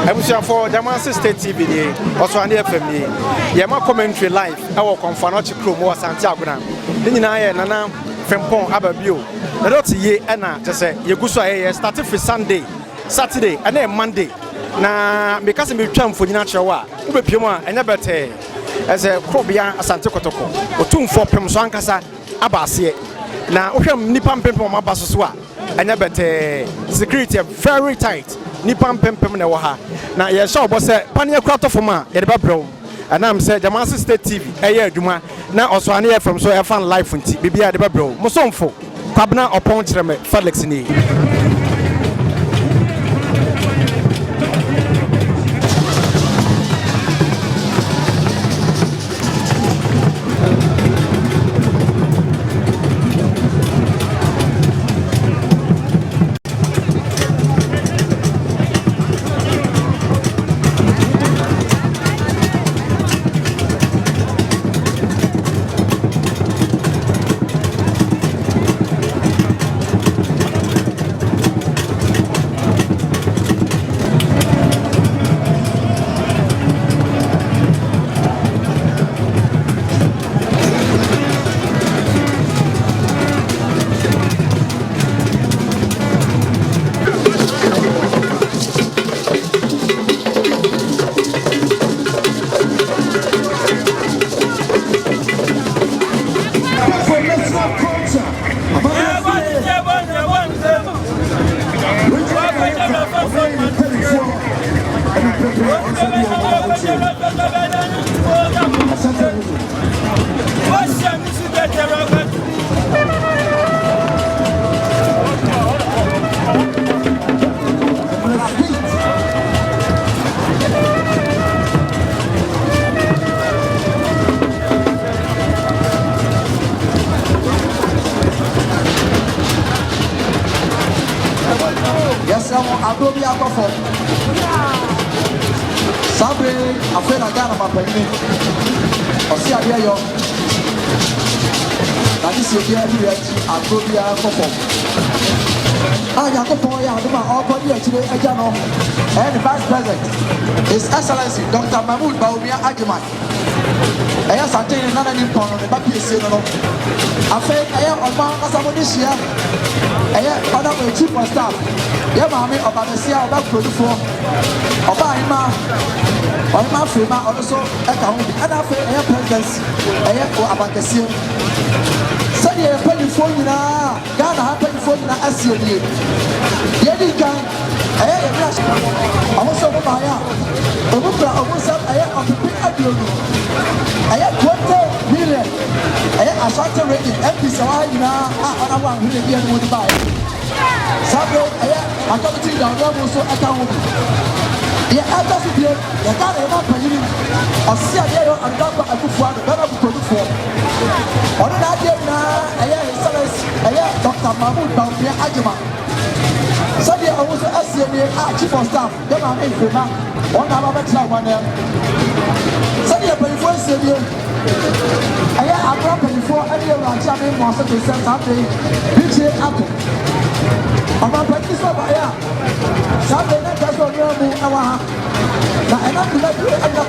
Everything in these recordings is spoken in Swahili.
ebusia for Jamaica State TV dey also on the FM dey ye ma commentary live e wo konfano chikro mo Asante Agona ni nyina ye nana Frempong ababio na dot ye na tese ye guso ye start for Sunday Saturday and Monday na because me twam fo nyina chewa wo be piem a enya bete as a krobia Asante Kotoko Otumfour pem so ankasa abase na wohwem nipa mpempem ma baso so a enya bete security very tight nipa mpempem na wo ha na ye sha obo se panie krato fo ma ye de babro and I'm say Jamaica State TV eye adwuma na oswane ye from so e fan live nti bibia de babro mo somfo kwabna opon kireme Felix ni Sabe, a feira gana mapeni. Osi abia yo. Na disi bia bi rechi agbobia kofo. Aya kofo ya do ma okodi achire eja no. And the Vice President, His Excellency Dr. Mahmoud Baumia Ajiman. Eya Asantehene nana ni pono ne ba piese no. Afa eya oba kasamo ni hia. Eya other chief of staff. Yeah, mommy, about the sea about Produfour. About my free man also account. And I feel a presidency. About the sea. Say a penny for you now. Ghana happened for you as you did. Yeti can. I was over my Obuka almost up a big idea. I have 20 million. I Asante memphis now. I want to be able to buy. Sabe, I come to down also account. Yeah, after the day, the guy is not paying. I see a year and got a good one, better to produce for. On that day now, His Excellency, Dr. Mahmoud Baumia Ajiman. Sunday, I was asking me, Chief of Staff, the man in Fima, 1 hour better one there. Sunday, I pay for a studio. I'm not paying for any of our champion master to send something. DJ Apple. I'm not practicing over here. Something that does not know now. Now, enough to let you end up.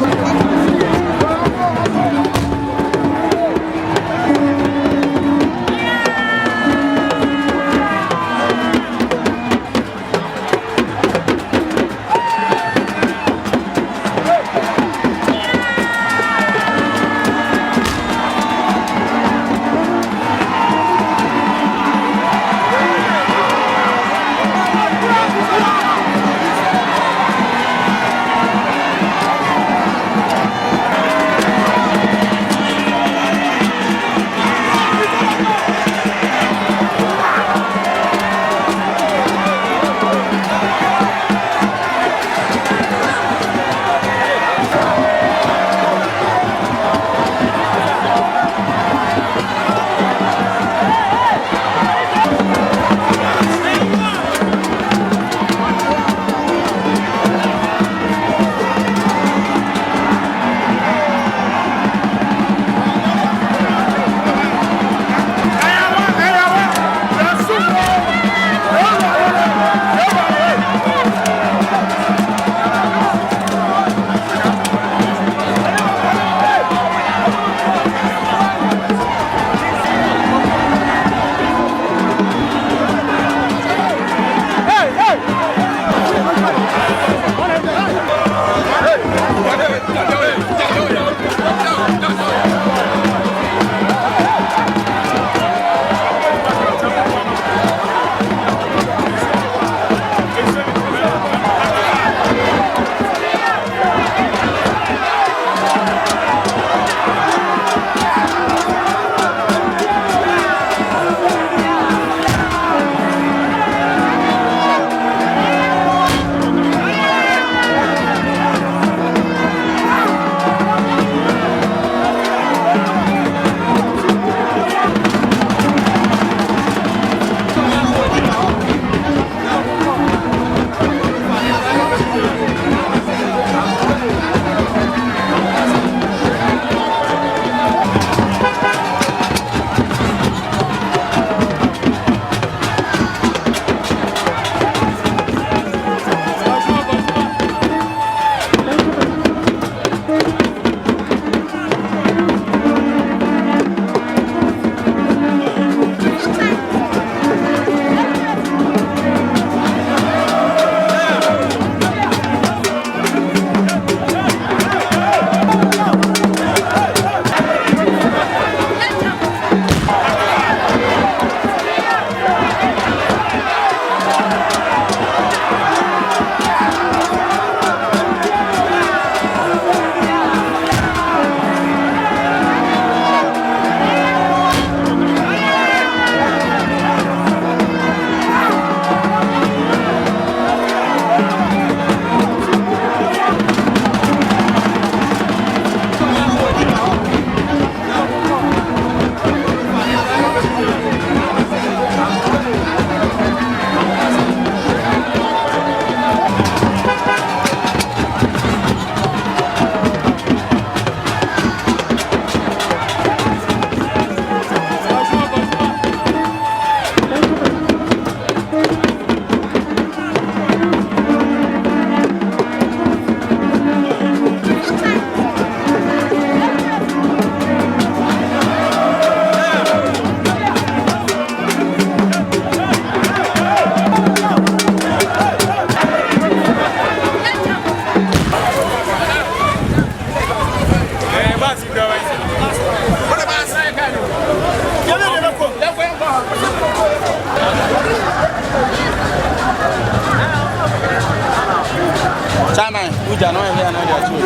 Uja no here na dia chu.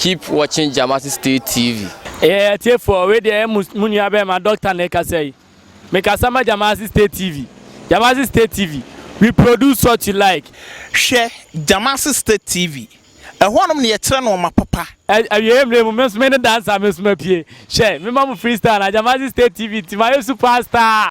Keep watching Jamasi State TV. Yeah, therefore, we the Munyabe, my doctor Neka say, make a summer Jamasi State TV. Jamasi State TV. We produce what you like. Share Jamasi State TV. One of the turn on my papa. I am many dance. I'm a share. Me mama freestyle. Jamasi State TV. My superstar.